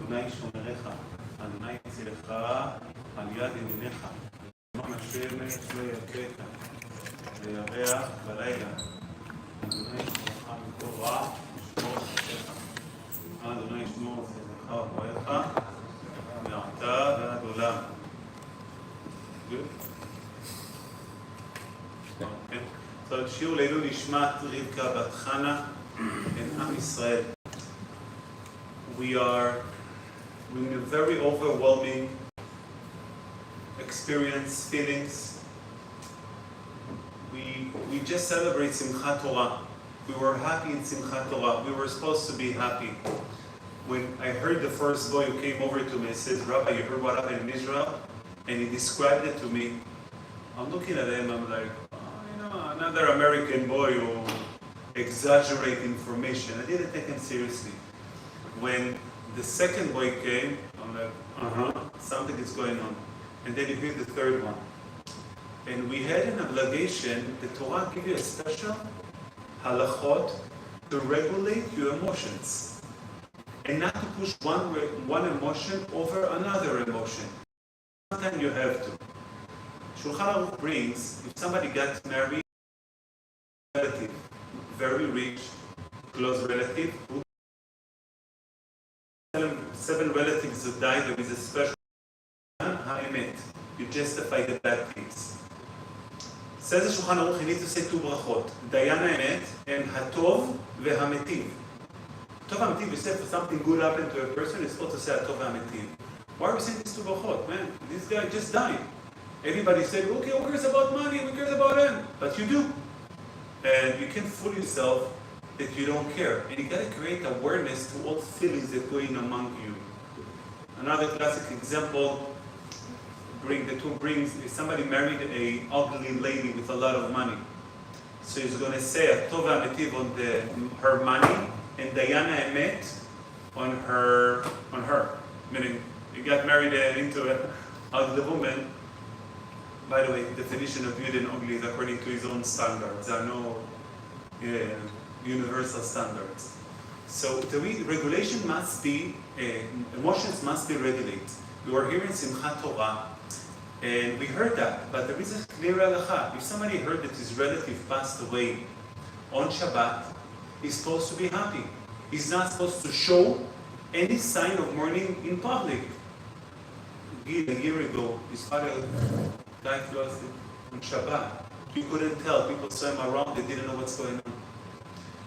אדוני שומריך, אדוני צילך על יד ימיניך. למען השמש לא יכך, וירח בלילה. אדוני ישמרך מכל רע, ישמור חפשך. אדוני ישמור צאתך ובואך, מעתה ועד עולם. So שיעור לעילוי נשמת רבקה בת חנה and Am Israel. We are in a very overwhelming experience, feelings. We just celebrate Simchat Torah. We were happy in Simchat Torah. We were supposed to be happy. When I heard the first boy who came over to me and says, Rabbi, you heard what happened in Israel? And he described it to me. I'm looking at him, I'm like, another American boy who exaggerates information. I didn't take him seriously. When the second boy came, I'm like, something is going on. And then you hear the third one. And we had an obligation, the Torah gives you a special halachot to regulate your emotions. And not to push one emotion over another emotion. Sometimes you have to. Shulchan Aruch brings, if somebody got married, relative, very rich, close relative, seven relatives who died, there is a special ha'emet. You justify the bad things. Says the Shulchan Aruch, you need to say two brachot, Dayan ha'emet and hatov ve'hametiv. Tov ha'metiv, you said for something good happened to a person, you're supposed to say hatov ve'hametiv. Why are we saying these two brachot? Man, this guy just died. Everybody said, okay, who cares about money? Who cares about him? But you do. And you can fool yourself that you don't care. And you got to create awareness to all feelings that are going among you. Another classic example, if somebody married an ugly lady with a lot of money. So he's going to say a tov ha'metiv on her money and Dayan ha'emet on her. Meaning, he got married into an ugly woman. By the way, the definition of good and ugly is according to his own standards. There are no universal standards. So the regulation must be, emotions must be regulated. We were here in Simchat Torah, and we heard that, but there is a clear halacha. If somebody heard that his relative passed away on Shabbat, he's supposed to be happy. He's not supposed to show any sign of mourning in public. A year ago, his father died on Shabbat. You couldn't tell. People saw him around, they didn't know what's going on.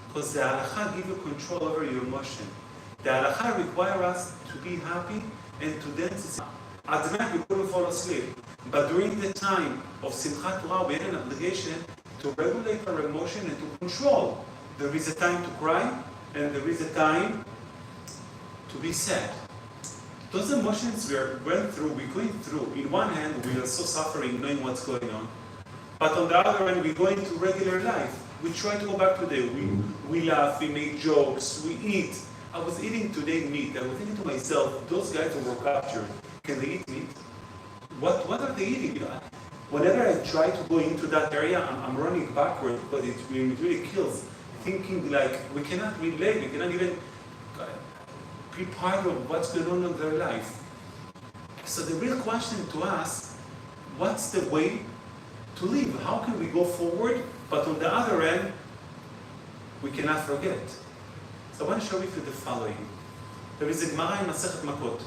Because the halakha gives you control over your emotion. The halakha requires us to be happy and to dance. At the night we couldn't fall asleep. But during the time of Simchat Torah, we had an obligation to regulate our emotion and to control. There is a time to cry, and there is a time to be sad. Those emotions we're going through, in one hand, we are so suffering knowing what's going on. But on the other hand, we go into regular life. We try to go back today. We laugh, we make jokes, we eat. I was eating today meat. I was thinking to myself, those guys who were captured, can they eat meat? What are they eating? Whenever I try to go into that area, I'm running backward because it really kills. Thinking like, we cannot relate, we cannot even be part of what's going on in their life. So the real question to ask, what's the way to live? How can we go forward? But on the other end, we cannot forget. So I want to show you the following. There is a Gemara in Masechet Makot.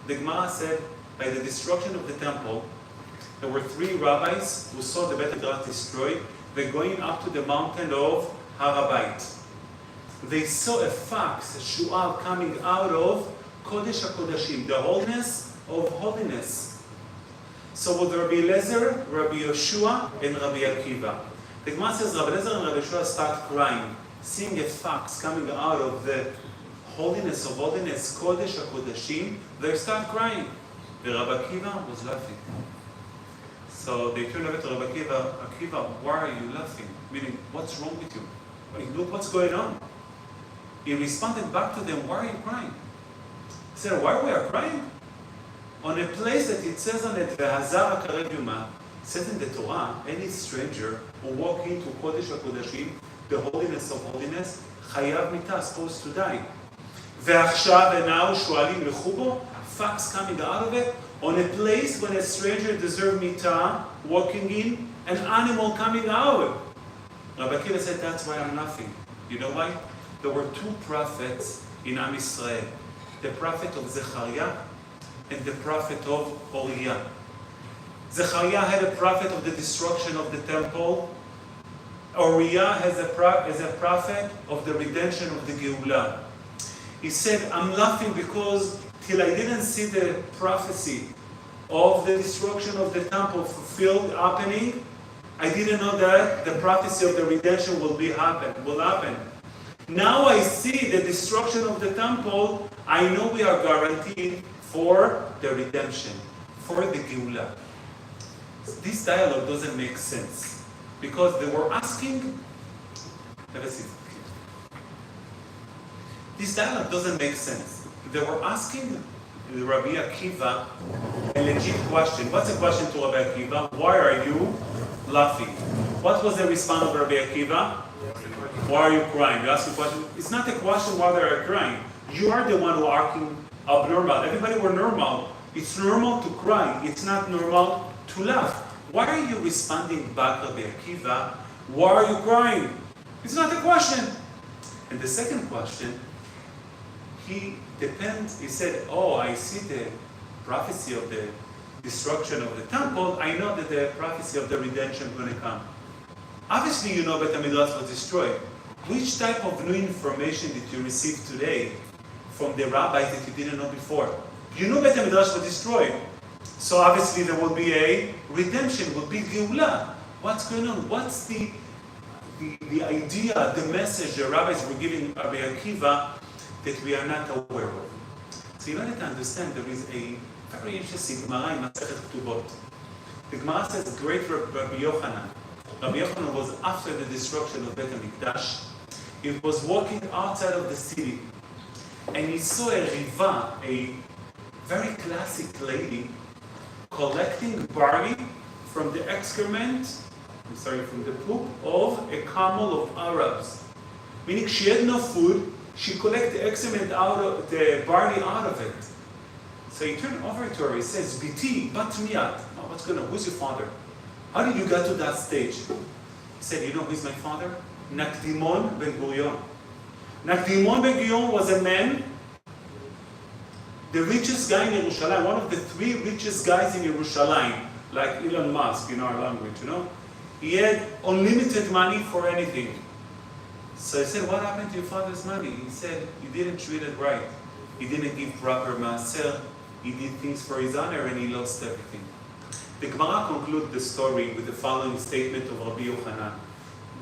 The Gemara said, by the destruction of the temple, there were 3 rabbis who saw the Beit HaMikdash destroyed. They're going up to the mountain of Harabait. They saw a fox, a shu'al, coming out of Kodesh HaKodashim, the holiness of holiness. So with Rabbi Eliezer, Rabbi Yoshua, and Rabbi Akiva. The Gemara says Rabbi Eliezer and Rabbi Yoshua start crying, seeing a fox coming out of the holiness of holiness, Kodesh HaKodashim. They start crying. The Rabbi Akiva was laughing. So they turned over to Rabbi Akiva, Akiva, why are you laughing? Meaning, what's wrong with you? Look what's going on. He responded back to them, why are you crying? He said, why we are crying? On a place that it says on it, V'hazar hakarev yuma, says in the Torah, any stranger who walk into Kodesh HaKodashim, the holiness of holiness, chayav mitah, supposed to die. ועכשיו and now שואלים לכו בו, facts coming out of it, on a place when a stranger deserved mitah, walking in, an animal coming out. Rabbi Akiva said, that's why I'm laughing. You know why? There were two prophets in Am Yisrael. The prophet of Zechariah and the prophet of Ariel. Zechariah had a prophet of the destruction of the temple. Ariel has a prophet of the redemption of the Geulah. He said, I'm laughing because till I didn't see the prophecy of the destruction of the temple fulfilled, happening, I didn't know that the prophecy of the redemption will happen. Now I see the destruction of the temple, I know we are guaranteed for the redemption, for the Geulah. This dialogue doesn't make sense because they were asking. This dialogue doesn't make sense. They were asking Rabbi Akiva a legit question. What's the question to Rabbi Akiva? Why are you laughing? What was the response of Rabbi Akiva? Why are you crying? You ask a question. It's not a question why they are crying. You are the one who are acting abnormal. Everybody were normal. It's normal to cry. It's not normal to laugh. Why are you responding back, Rabbi Akiva? Why are you crying? It's not a question. And the second question, he said, oh, I see the prophecy of the destruction of the temple. I know that the prophecy of the redemption is going to come. Obviously, you know Beit HaMikdash was destroyed. Which type of new information did you receive today from the rabbis that you didn't know before? You know Beit HaMikdash was destroyed. So obviously there will be a redemption, will be Geulah. What's going on? What's the idea, the message the rabbis were giving Rabbi Akiva that we are not aware of? So in order to understand, there is a very interesting Gemara in Masechet Ketubot. The Gemara says, great Rabbi Yochanan. Rabbi Yochanan was after the destruction of Beit HaMikdash. He was walking outside of the city, and he saw a riva, a very classic lady, collecting barley from the excrement, from the poop of a camel of Arabs. Meaning she had no food, she collected the excrement the barley out of it. So he turned over to her, he says, Biti, bat miyat. Oh, what's going on? Who's your father? How did you get to that stage? He said, you know who's my father? Nakdimon ben Gurion. Nakdimon ben Gurion was a man, the richest guy in Yerushalayim, one of the three richest guys in Yerushalayim, like Elon Musk in our language, you know? He had unlimited money for anything. So I said, what happened to your father's money? He said, he didn't treat it right. He didn't give proper maaser. He did things for his honor and he lost everything. The Gemara concludes the story with the following statement of Rabbi Yochanan.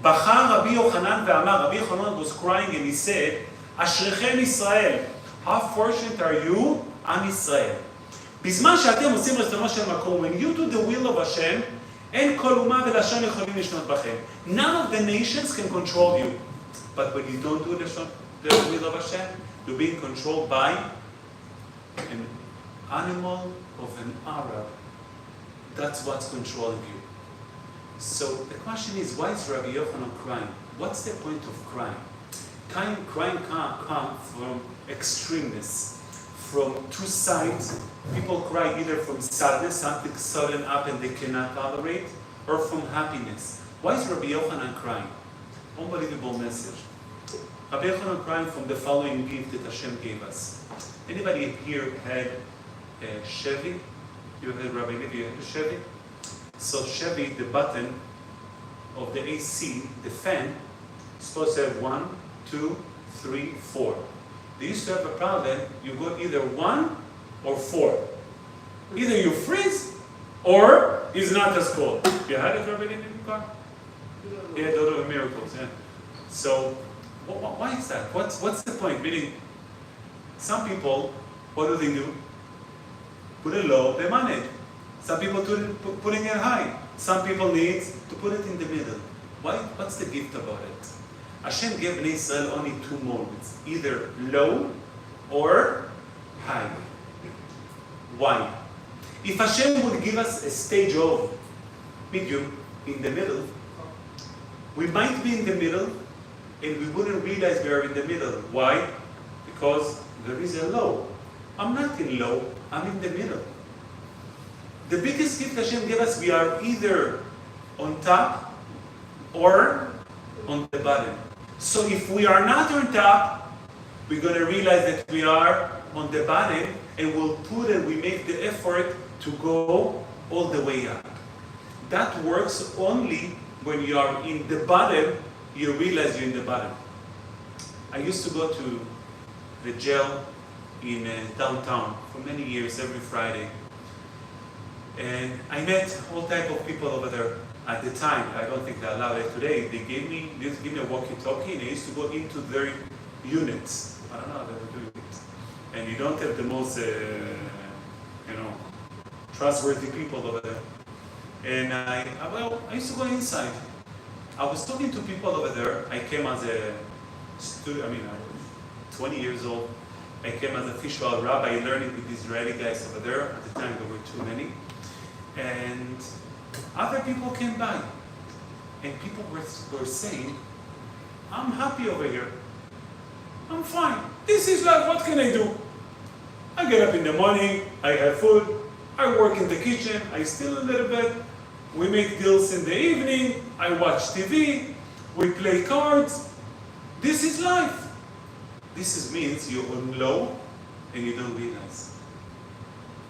Bacha Rabbi Yochanan ve'amar. Rabbi Yochanan was crying and he said, Ashrechem Israel. How fortunate are you, Am Yisrael? בזמן שאתם עושים רצונו של מקום, when you do the will of Hashem, אין כל אומה ולשון יכולים לשנות בכם. None of the nations can control you. But when you don't do the will of Hashem, you're being controlled by an animal of an Arab. That's what's controlling you. So the question is, why is Rabbi Yochanan crying? What's the point of crying? Crying can't come from extremeness, from two sides. People cry either from sadness, something sudden happened they cannot tolerate, or from happiness. Why is Rabbi Yochanan crying? Unbelievable message. Rabbi Yochanan crying from the following gift that Hashem gave us. Anybody here had a Chevy? You had Rabbi Levi, you had a Chevy? So Chevy, the button of the AC, the fan, is supposed to have 1, 2, 3, 4. They used to have a problem, you go either 1 or 4. Either you freeze, or it's not as cold. You had it already in your car? Yeah, those are miracles, yeah. So, why is that? What's the point? Meaning, some people, what do? Put it low, they manage. Some people putting it high. Some people need to put it in the middle. Why? What's the gift about it? Hashem gave Bnei Israel only two modes, either low or high. Why? If Hashem would give us a stage of medium in the middle, we might be in the middle and we wouldn't realize we are in the middle. Why? Because there is a low. I'm not in low, I'm in the middle. The biggest gift Hashem gave us, we are either on top or on the bottom. So if we are not on top, we're going to realize that we are on the bottom, and we make the effort to go all the way up. That works only when you are in the bottom, you realize you're in the bottom. I used to go to the jail in downtown for many years, every Friday. And I met all type of people over there at the time. I don't think they allow it today. They used to give me a walkie-talkie, and I used to go into their units. I don't know how they were doing it. And you don't have the most, trustworthy people over there. And I used to go inside. I was talking to people over there. I came as a student, I was 20 years old. I came as a official rabbi, learning with Israeli guys over there. At the time, there were too many. And other people came by. And people were saying, I'm happy over here. I'm fine. This is life. What can I do? I get up in the morning. I have food. I work in the kitchen. I steal a little bit. We make deals in the evening. I watch TV. We play cards. This is life. This means you're on low and you don't realize.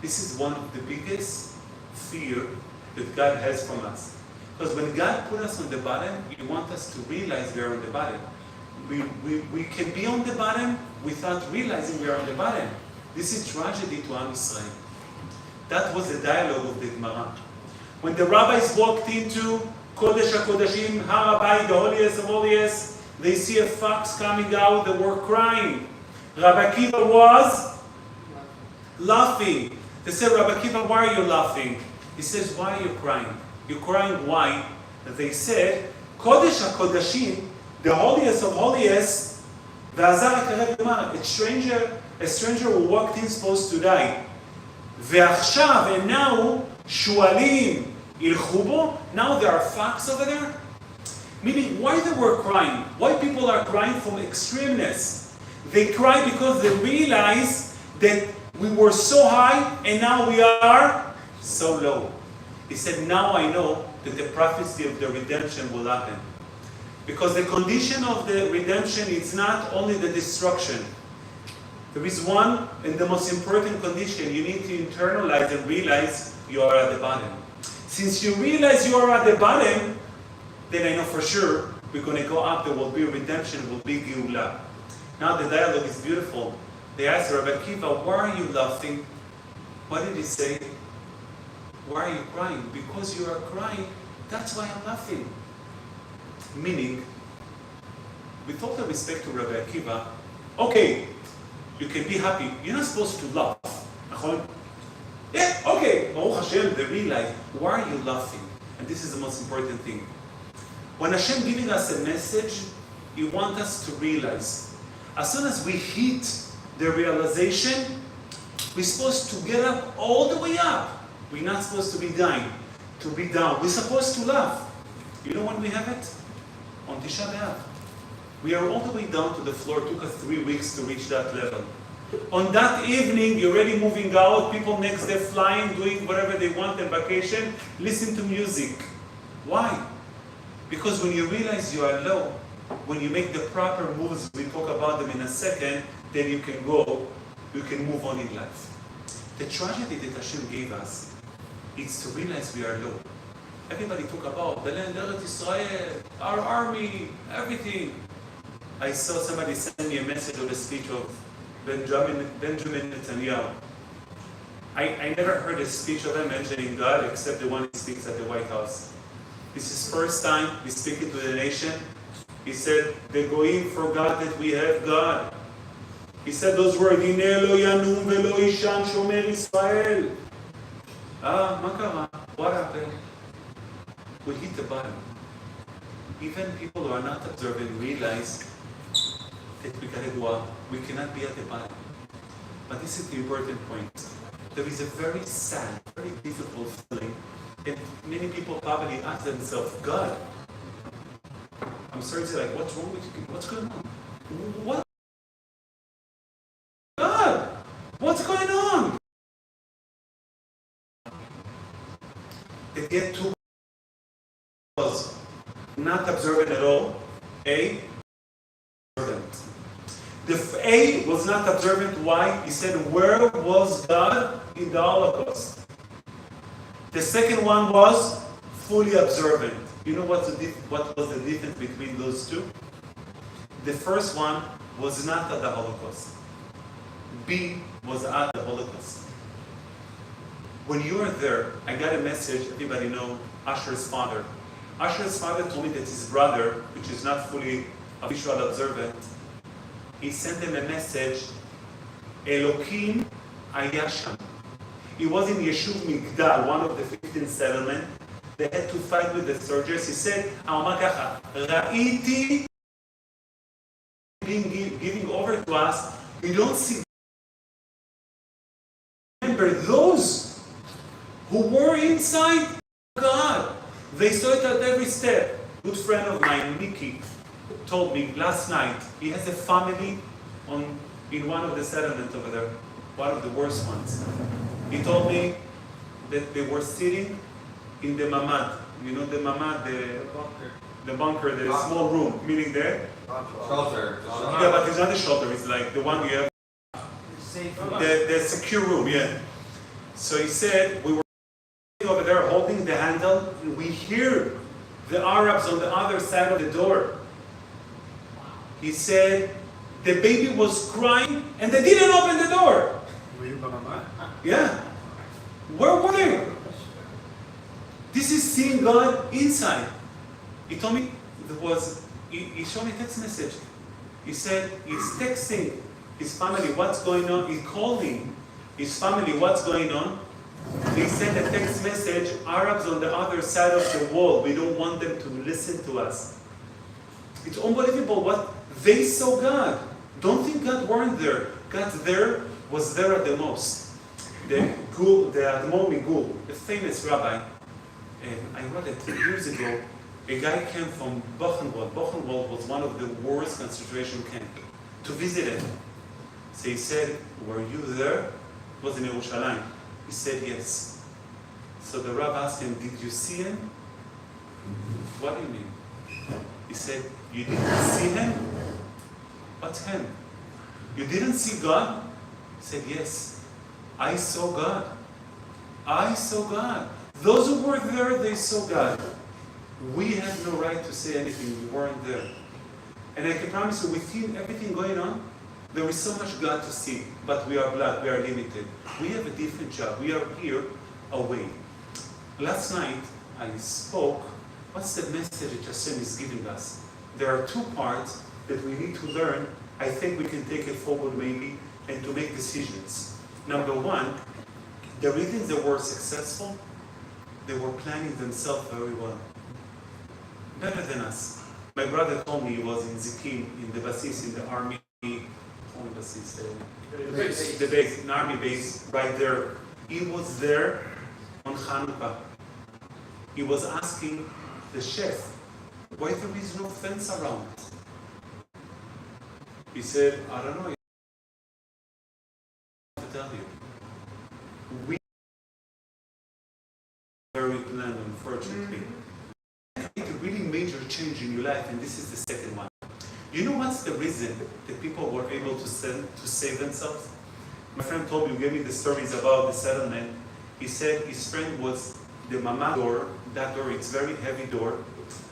This is one of the biggest fear that God has from us. Because when God put us on the bottom, He wants us to realize we are on the bottom. We can be on the bottom without realizing we are on the bottom. This is tragedy to Am Israel. That was the dialogue of the Gemara. When the rabbis walked into Kodesh HaKodashim, Har HaBayit, the holiest of holiest, they see a fox coming out, they were crying. Rabbi Akiva was laughing. They said, Rabbi Akiva, why are you laughing? He says, why are you crying? You're crying why? They said, Kodesh HaKodashim, the holiest of holiest, a stranger who walked in supposed to die. And now, Shualim ילכו בו, now there are facts over there. Meaning, why they were crying? Why people are crying from extremeness? They cry because they realize that we were so high and now we are so low. He said, now I know that the prophecy of the redemption will happen. Because the condition of the redemption is not only the destruction. There is one and the most important condition. You need to internalize and realize you are at the bottom. Since you realize you are at the bottom, then I know for sure we're going to go up, there will be redemption, will be Geulah. Now the dialogue is beautiful. They asked Rabbi Akiva, why are you laughing? What did he say? Why are you crying? Because you are crying, that's why I'm laughing. Meaning, with all the respect to Rabbi Akiva, okay, you can be happy. You're not supposed to laugh. Yeah, okay. Baruch Hashem, they realize, why are you laughing? And this is the most important thing. When Hashem giving us a message, He wants us to realize. As soon as we hit the realization, we're supposed to get up all the way up. We're not supposed to be dying, to be down. We're supposed to laugh. You know when we have it? On Tisha B'Av. We are all the way down to the floor. It took us 3 weeks to reach that level. On that evening, you're already moving out. People next day flying, doing whatever they want on vacation. Listen to music. Why? Because when you realize you are low, when you make the proper moves, we talk about them in a second, then you can go, you can move on in life. The tragedy that Hashem gave us is to realize we are low. Everybody talk about the land, Eretz Israel, our army, everything. I saw somebody send me a message of a speech of Benjamin Netanyahu. I never heard a speech of him mentioning God except the one he speaks at the White House. This is first time he's speaking to the nation. He said, the goyim forgot that we have God. He said those words, Hine lo yanum velo ishan shomer Israel. Ma kara? What happened? We hit the bottom. Even people who are not observant realize that we gotta go up. We cannot be at the bottom. But this is the important point. There is a very sad, very difficult feeling, and many people probably ask themselves, God, I'm sorry to say, like, what's wrong with you? What's going on? What They get two was not observant at all. A, observant. The A was not observant. Why? He said, where was God in the Holocaust? The second one was fully observant. You know what was the difference between those two? The first one was not at the Holocaust. B was at the Holocaust. When you were there, I got a message, everybody know Asher's father. Asher's father told me that his brother, which is not fully official observant, he sent him a message, Elokim Ayasham. He was in Yeshuv Migdal, one of the 15 settlements. They had to fight with the soldiers. He said, Ra'iti being giving over to us, we don't see. Remember, those who were inside God, they saw it at every step. A good friend of mine, Mickey, told me last night, he has a family in one of the settlements over there, one of the worst ones. He told me that they were sitting in the mamad. You know the mamad, the bunker, the small room, meaning there? Shelter. Yeah, but it's not a shelter, it's like the one you have. The secure room, yeah. So he said, we were over there holding the handle, and we hear the Arabs on the other side of the door. He said, the baby was crying, and they didn't open the door. Yeah. Where were they? This is seeing God inside. He told me, he showed me a text message. He said, he's texting his family, what's going on? He called him, his family, what's going on? He sent a text message, Arabs on the other side of the wall, we don't want them to listen to us. It's unbelievable what they saw God. Don't think God weren't there. God was there at the most. The Admor Migul, the famous rabbi, I read it years ago, a guy came from Buchenwald. Buchenwald was one of the worst concentration camps, to visit him. So he said, were you there? It was in Yerushalayim. He said, yes. So the rabbi asked him, did you see him? What do you mean? He said, you didn't see him? What's him? You didn't see God? He said, yes. I saw God. I saw God. Those who were there, they saw God. We had no right to say anything. We weren't there. And I can promise you, within everything going on, there is so much God to see. But we are blood. We are limited. We have a different job. We are here away. Last night, I spoke. What's the message that Hashem is giving us? There are two parts that we need to learn. I think we can take it forward maybe and to make decisions. Number one, the reasons they were successful, they were planning themselves very well. Better than us. My brother told me he was in Zikim, in the basis, in the army, the base, an army base right there. He was there on Hanukkah. He was asking the chef, why there is no fence around it? He said, I don't know. To tell you. We very planned, unfortunately. Make a really major change in your life, and this is the second one. You know what's the reason that people were able to save themselves? My friend told me, gave me the stories about the settlement. He said his friend was the mama door. That door, it's very heavy door,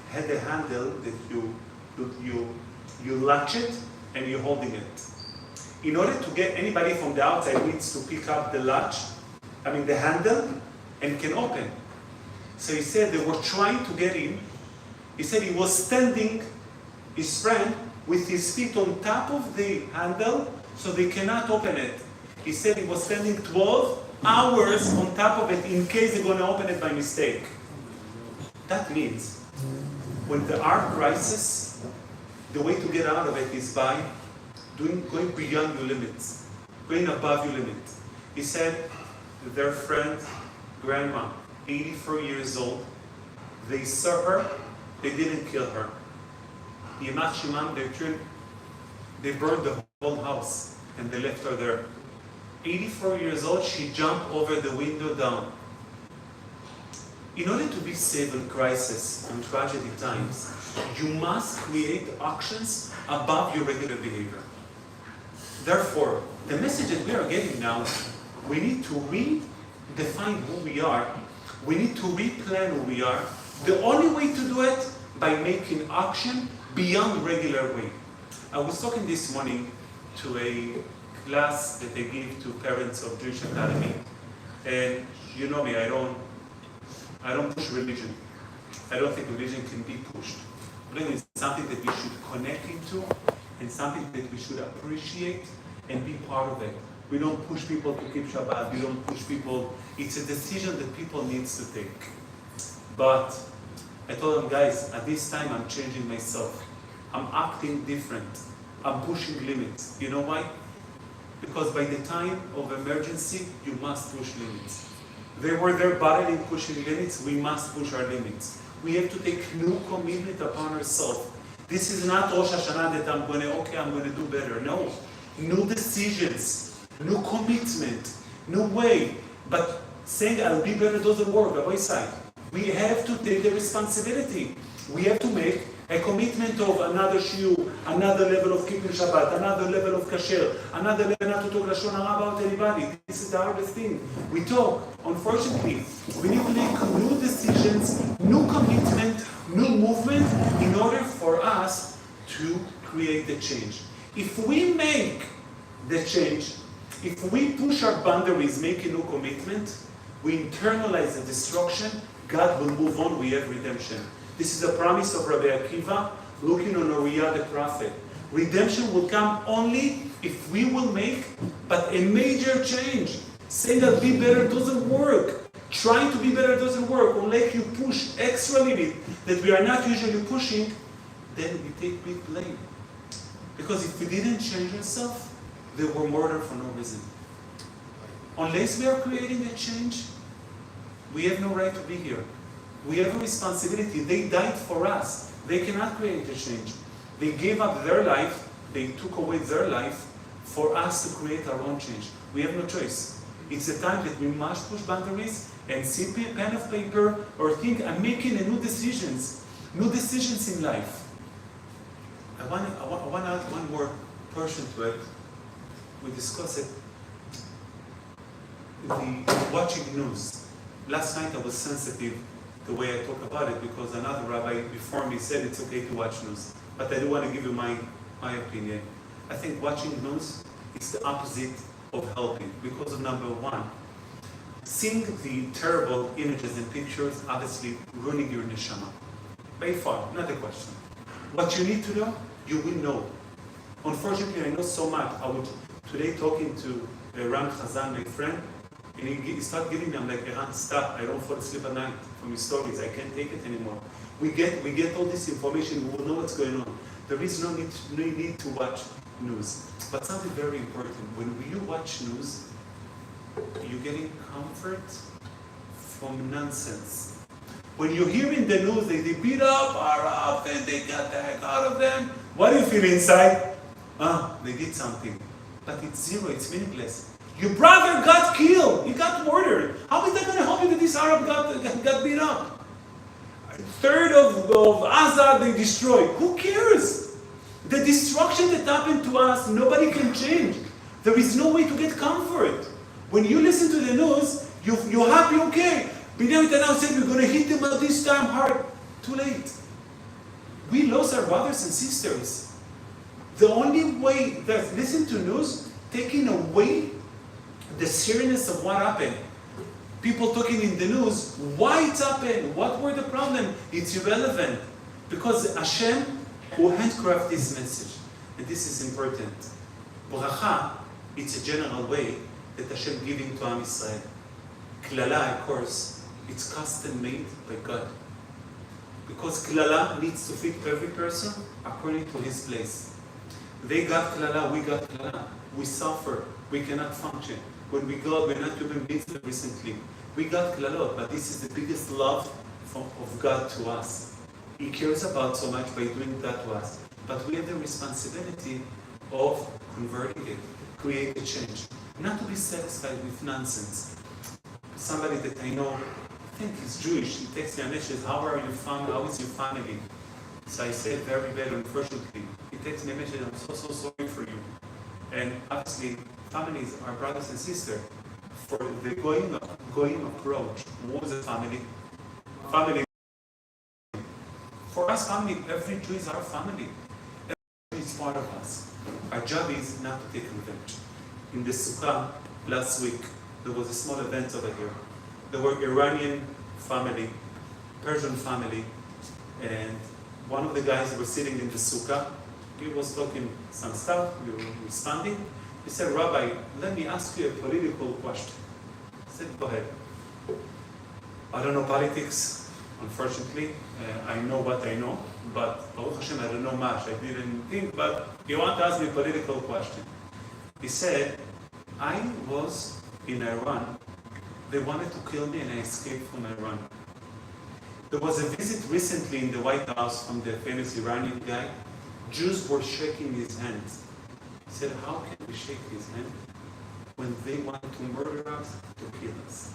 had a handle that you latch it and you're holding it. In order to get anybody from the outside needs to pick up the the handle, and can open. So he said they were trying to get in. He said he was standing, his friend, with his feet on top of the handle, so they cannot open it. He said he was standing 12 hours on top of it in case they're going to open it by mistake. That means when there are crises, the way to get out of it is by going beyond your limits, going above your limit. He said their friend, grandma, 84 years old, they saw her, they didn't kill her. Yimach Shimam, they burned the whole house and they left her there. 84 years old, she jumped over the window down. In order to be saved in crisis and tragedy times, you must create actions above your regular behavior. Therefore, the message that we are getting now, we need to redefine who we are. We need to replan who we are. The only way to do it, by making action beyond regular way. I was talking this morning to a class that I give to parents of Jewish Academy. And you know me, I don't push religion. I don't think religion can be pushed. Religion is something that we should connect into and something that we should appreciate and be part of it. We don't push people to keep Shabbat. We don't push people. It's a decision that people need to take. But I told them, guys, at this time I'm changing myself. I'm acting different. I'm pushing limits. You know why? Because by the time of emergency, you must push limits. They were there battling, pushing limits. We must push our limits. We have to take new commitment upon ourselves. This is not Rosh Hashanah that I'm going to do better. No. New decisions, new commitment, new way. But saying I'll be better doesn't work. Rabbi side. We have to take the responsibility. We have to make a commitment of another shiur, another level of keeping Shabbat, another level of kasher, another level not to talk Lashon Hara about anybody. This is the hardest thing. We talk. Unfortunately, we need to make new decisions, new commitment, new movement in order for us to create the change. If we make the change, if we push our boundaries, make a new commitment, we internalize the destruction, God will move on, we have redemption. This is a promise of Rabbi Akiva, looking on Ariel the prophet. Redemption will come only if we will make but a major change. Saying that be better doesn't work. Trying to be better doesn't work. Unless you push extra limit that we are not usually pushing, then we take big blame. Because if we didn't change ourselves, they were murdered for no reason. Unless we are creating a change, we have no right to be here. We have a responsibility. They died for us. They cannot create a change. They gave up their life. They took away their life for us to create our own change. We have no choice. It's a time that we must push boundaries and see pen of paper or think, I'm making a new decisions in life. I want to add one more portion to it. We discussed it. Watching news. Last night I was sensitive the way I talk about it because another rabbi before me said it's okay to watch news. But I do want to give you my opinion. I think watching news is the opposite of helping because of number one. Seeing the terrible images and pictures obviously ruining your neshama. By far, not a question. What you need to know, you will know. Unfortunately, I know so much. I was today talking to Ram Chazan, my friend, and he started giving me, I'm like, Eran, stop, I don't fall asleep at night from your stories, I can't take it anymore. We get all this information, we will know what's going on. There is no need to watch news. But something very important, when you watch news, you're getting comfort from nonsense. When you're hearing the news, they beat up Arab and they got the heck out of them, what do you feel inside? They did something. But it's zero, it's meaningless. Your brother got killed, he got murdered. How is that going to help you that this Arab got beat up? A third of Gaza they destroyed. Who cares? The destruction that happened to us, nobody can change. There is no way to get comfort. When you listen to the news, you're happy, okay. Binyamin Netanyahu said we're going to hit them at this time hard. Too late. We lost our brothers and sisters. The only way that listen to news, taking away the seriousness of what happened. People talking in the news, why it happened, what were the problem? It's irrelevant. Because Hashem will handcraft this message. And this is important. Bracha, it's a general way that Hashem giving to Am Israel. Klala, of course, it's custom made by God. Because Klala needs to fit every person according to his place. They got Klala, we got Klala. We suffer, we cannot function. When we go, we're not even busy recently. We got Klalot, but this is the biggest love of God to us. He cares about so much by doing that to us. But we have the responsibility of converting it, create a change. Not to be satisfied with nonsense. Somebody that I know, I think he's Jewish. He texts me and says, how are your family? How is your family? So I said, very bad, unfortunately. He texts me and says, I'm so sorry for you. And obviously, families are brothers and sisters. For the going approach, what was a family? Family. For us, family, every Jew is our family. Every Jew is part of us. Our job is not to take revenge. In the Sukkah last week, there was a small event over here. There were Iranian family, Persian family, and one of the guys were sitting in the Sukkah. He was talking some stuff, we were responding. He said, Rabbi, let me ask you a political question. I said, go ahead. I don't know politics, unfortunately. I know what I know, but Baruch Hashem, I don't know much. I didn't think, but you want to ask me a political question. He said, I was in Iran. They wanted to kill me and I escaped from Iran. There was a visit recently in the White House from the famous Iranian guy. Jews were shaking his hand. He said, how can we shake his hand when they want to murder us, to kill us?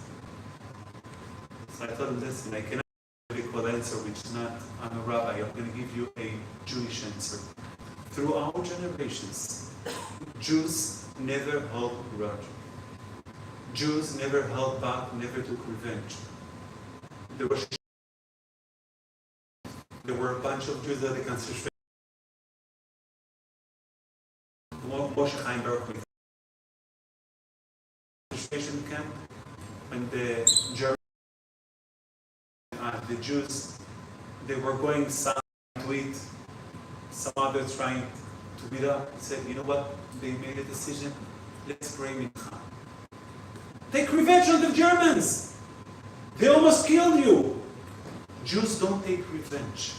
So I told him, listen, I cannot give a political answer, which is not, I'm a rabbi, I'm going to give you a Jewish answer. Through our generations, Jews never held grudge. Jews never held back, never took revenge. There were a bunch of Jews at the concentration camp, when the German, the Jews, they were going some to eat, some others trying to beat up. He said, you know what? They made a decision. Let's pray mincha. Take revenge on the Germans. They almost killed you. Jews don't take revenge.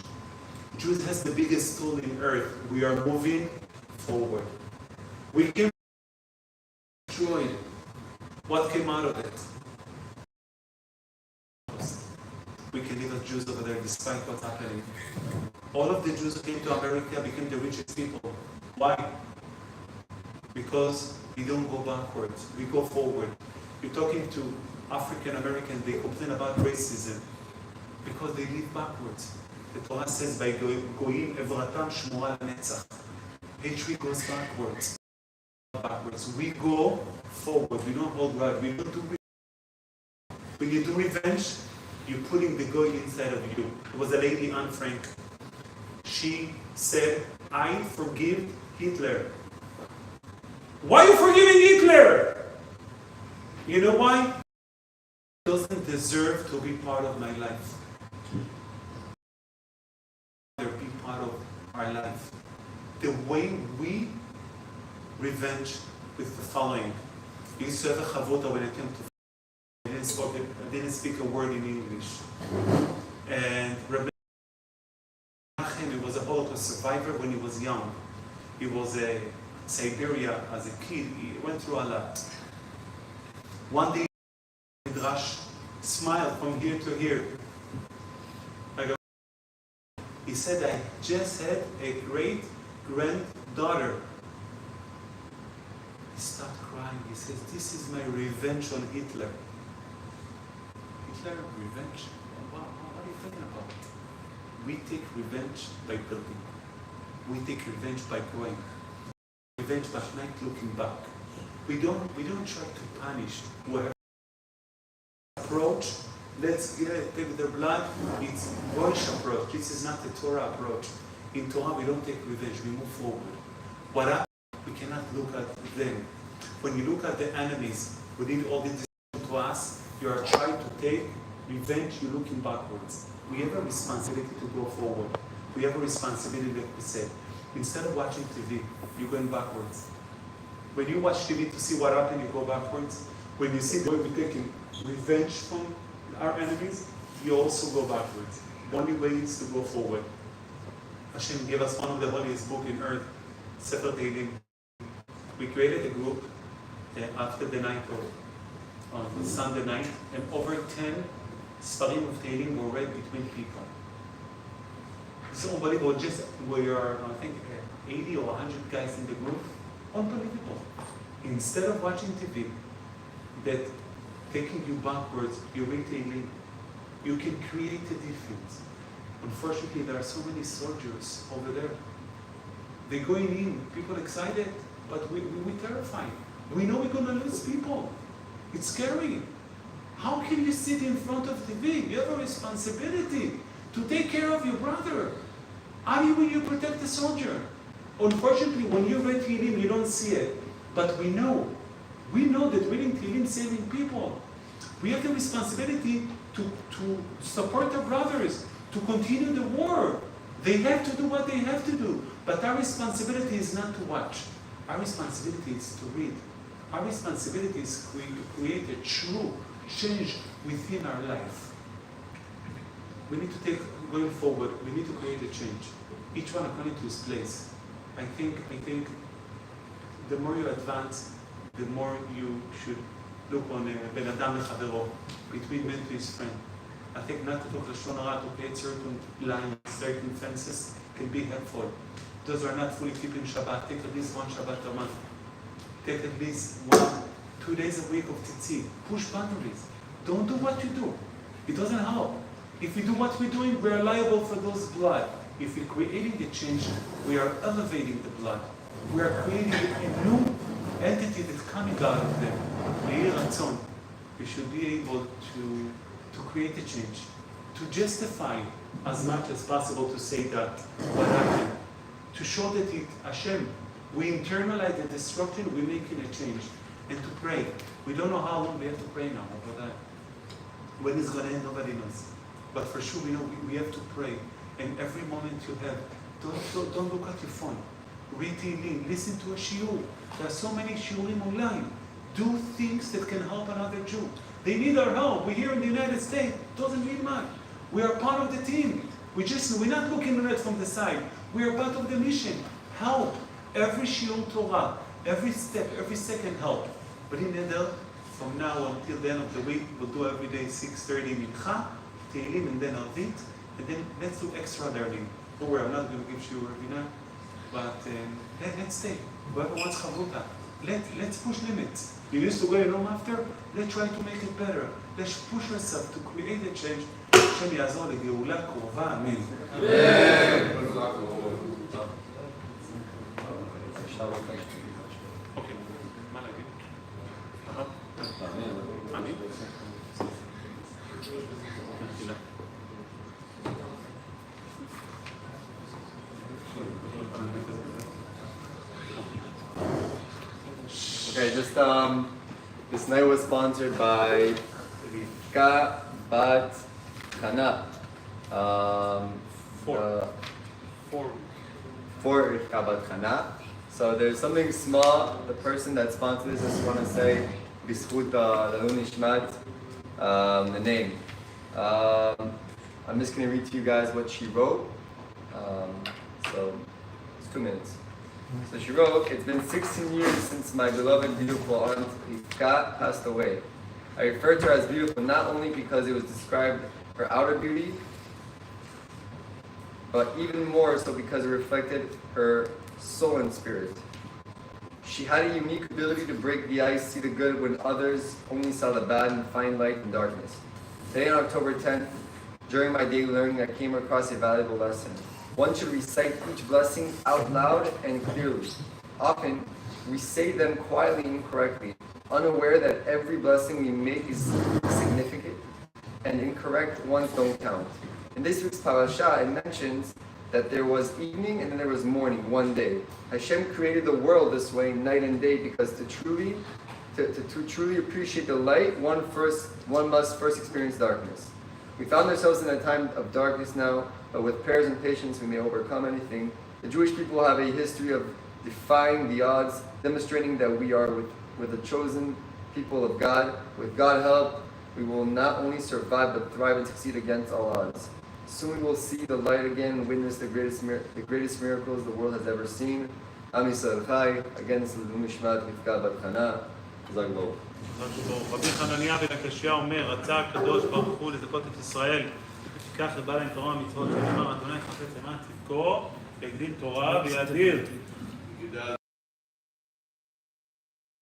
Jews has the biggest tool in earth. We are moving forward. We came destroyed. What came out of it? We can live as Jews over there despite what's happening. All of the Jews who came to America became the richest people. Why? Because we don't go backwards. We go forward. You're talking to African Americans, they complain about racism because they live backwards. The Torah says by goyim evratam shmura netzach. Edry goes backwards. We go forward. We don't hold grudge. We don't do revenge. When you do revenge, you're putting the goy inside of you. There was a lady, Anne Frank. She said, I forgive Hitler. Why are you forgiving Hitler? You know why? He doesn't deserve to be part of my life. Be part of our life. The way we revenge with the following. You used to have a chavota when it came to I didn't speak a word in English. And Rabbi he was a Holocaust survivor when he was young. He was in Siberia as a kid. He went through a lot. One day, Midrash smiled from here to here. He said, I just had a great-granddaughter. He stopped crying. He says, this is my revenge on Hitler. Hitler, revenge? What are you talking about? We take revenge by building. We take revenge by growing. Revenge by not looking back. We don't try to punish whoever approach. Let's take their blood. It's Goyish approach. This is not the Torah approach. In Torah, we don't take revenge. We move forward. What happens? We cannot look at them. When you look at the enemies within all this to us, you are trying to take revenge. You're looking backwards. We have a responsibility to go forward. We have a responsibility, like we said. Instead of watching TV, you're going backwards. When you watch TV to see what happened, you go backwards. When you see the way we're taking revenge from our enemies, you also go backwards. The only way is to go forward. Hashem gave us one of the holiest books in earth, Sefer Tehillim. We created a group after the night on Sunday night, and over 10 Sfarim of Tehillim were read between people. It's unbelievable. Just we are, I think, 80 or 100 guys in the group. Unbelievable. Instead of watching TV, that taking you backwards, you read Tehillim. You can create a difference. Unfortunately, there are so many soldiers over there. They're going in, people excited, but we're terrified. We know we're going to lose people. It's scary. How can you sit in front of TV? You have a responsibility to take care of your brother. How will you protect the soldier? Unfortunately, when you read Tehillim, you don't see it. But we know that reading Tehillim is saving people. We have the responsibility to support our brothers, to continue the war. They have to do what they have to do. But our responsibility is not to watch. Our responsibility is to read. Our responsibility is to create a true change within our life. We need to take, going forward, we need to create a change. Each one according to his place. I think the more you advance, the more you should look on Ben Adam Lechavero, between man to his friend. I think not to talk Lashon Hara, to create certain lines, certain fences can be helpful. Those who are not fully keeping Shabbat, take at least one Shabbat a month. Take at least 1-2 days a week of tzitzit. Push boundaries. Don't do what you do. It doesn't help. If we do what we're doing, we are liable for those blood. If we're creating the change, we are elevating the blood. We are creating a new entity that's coming out of them. Le'ir Ratzon. We should be able to create a change, to justify as much as possible to say that what happened, to show that it, Hashem, we internalize the destruction, we're making a change, and to pray. We don't know how long we have to pray now, but when it's going to end, nobody knows. But for sure, we know we have to pray. And every moment you have, don't look at your phone. Read Tehillim, listen to a shiur. There are so many shiurim online. Do things that can help another Jew. They need our help. We're here in the United States. Doesn't mean much. We are part of the team. We're not looking at it from the side. We are part of the mission. Help. Every shiur Torah, every step, every second help. But in Edry, from now until the end of the week, we'll do every day 6:30 Mincha, Tehillim, and then Arvit. And then let's do extra learning. Don't worry, I'm not going to give shiur every night. But let's stay. Whoever wants chavruta, let's push limits. You used to go home after, let's try to make it better. Let's push ourselves to create a change. השם יעזור לגאולה קרובה, אמן. אוקיי, מה להגיד? אמן? Okay, this night was sponsored by Rivka Bat Chana. For Rivka Bat Chana. So there's something small. The person that sponsored this, I just want to say, Bishut Lalun Nishmat, the name. I'm just going to read to you guys what she wrote. So it's 2 minutes. So she wrote, "It's been 16 years since my beloved, beautiful aunt Rivka passed away. I refer to her as beautiful not only because it was described her outer beauty, but even more so because it reflected her soul and spirit. She had a unique ability to break the ice, see the good when others only saw the bad, and find light in darkness. Today on October 10th, during my daily learning, I came across a valuable lesson. One should recite each blessing out loud and clearly. Often, we say them quietly and incorrectly, unaware that every blessing we make is significant, and incorrect ones don't count. In this week's parasha, it mentions that there was evening and then there was morning, one day. Hashem created the world this way, night and day, because to truly appreciate the light, one must first experience darkness. We found ourselves in a time of darkness now, but with prayers and patience we may overcome anything. The Jewish people have a history of defying the odds, demonstrating that we are with the chosen people of God. With God's help, we will not only survive but thrive and succeed against all odds. Soon we will see the light again and witness the greatest miracles the world has ever seen. Am Yisrael Chai, against the Mishmat Rivka Bat Chana. Zag Bo. רבי חנניה בן הקשיא אומר, רצה הקדוש ברוך הוא לזכות את ישראל, כך בא להם תורה ומצוות, שנאמר, אדוני חפץ למען צדקו, יגדיל תורה ויאדיר.